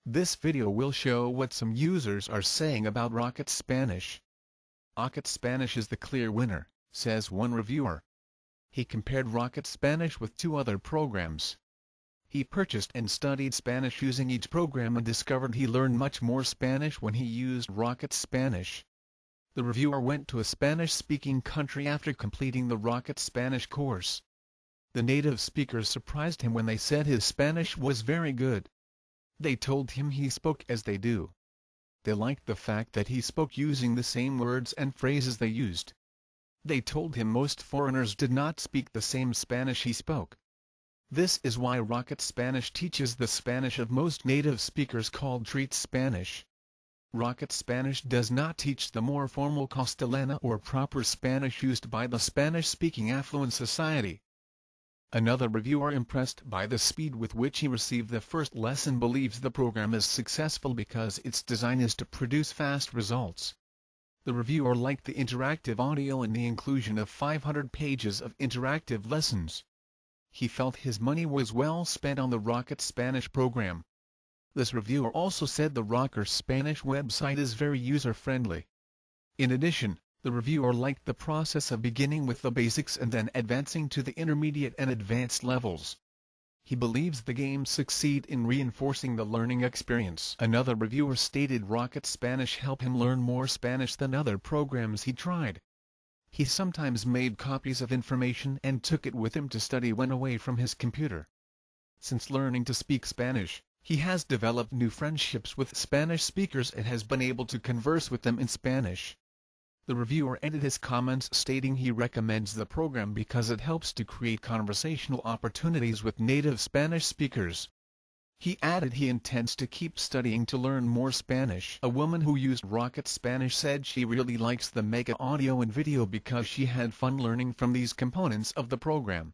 This video will show what some users are saying about Rocket Spanish. Rocket Spanish is the clear winner, says one reviewer. He compared Rocket Spanish with two other programs. He purchased and studied Spanish using each program and discovered he learned much more Spanish when he used Rocket Spanish. The reviewer went to a Spanish-speaking country after completing the Rocket Spanish course. The native speakers surprised him when they said his Spanish was very good. They told him he spoke as they do. They liked the fact that he spoke using the same words and phrases they used. They told him most foreigners did not speak the same Spanish he spoke. This is why Rocket Spanish teaches the Spanish of most native speakers called Treat Spanish. Rocket Spanish does not teach the more formal Castellano or proper Spanish used by the Spanish-speaking affluent society. Another reviewer, impressed by the speed with which he received the first lesson, believes the program is successful because its design is to produce fast results. The reviewer liked the interactive audio and the inclusion of 500 pages of interactive lessons. He felt his money was well spent on the Rocket Spanish program. This reviewer also said the Rocket Spanish website is very user-friendly. In addition, the reviewer liked the process of beginning with the basics and then advancing to the intermediate and advanced levels. He believes the games succeed in reinforcing the learning experience. Another reviewer stated Rocket Spanish helped him learn more Spanish than other programs he tried. He sometimes made copies of information and took it with him to study when away from his computer. Since learning to speak Spanish, he has developed new friendships with Spanish speakers and has been able to converse with them in Spanish. The reviewer ended his comments stating he recommends the program because it helps to create conversational opportunities with native Spanish speakers. He added he intends to keep studying to learn more Spanish. A woman who used Rocket Spanish said she really likes the mega audio and video because she had fun learning from these components of the program.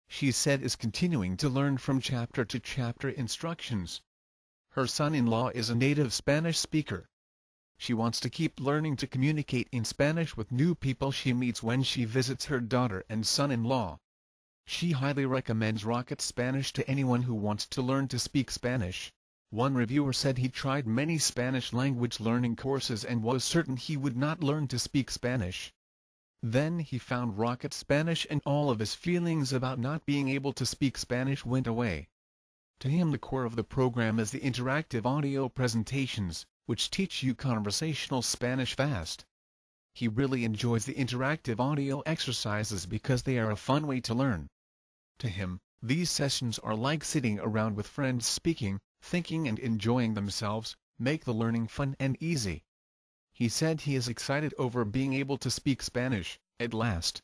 She said is continuing to learn from chapter to chapter instructions. Her son-in-law is a native Spanish speaker. She wants to keep learning to communicate in Spanish with new people she meets when she visits her daughter and son-in-law. She highly recommends Rocket Spanish to anyone who wants to learn to speak Spanish. One reviewer said he tried many Spanish language learning courses and was certain he would not learn to speak Spanish. Then he found Rocket Spanish and all of his feelings about not being able to speak Spanish went away. To him, the core of the program is the interactive audio presentations, which teach you conversational Spanish fast. He really enjoys the interactive audio exercises because they are a fun way to learn. To him, these sessions are like sitting around with friends speaking, thinking and enjoying themselves, make the learning fun and easy. He said he is excited over being able to speak Spanish, at last.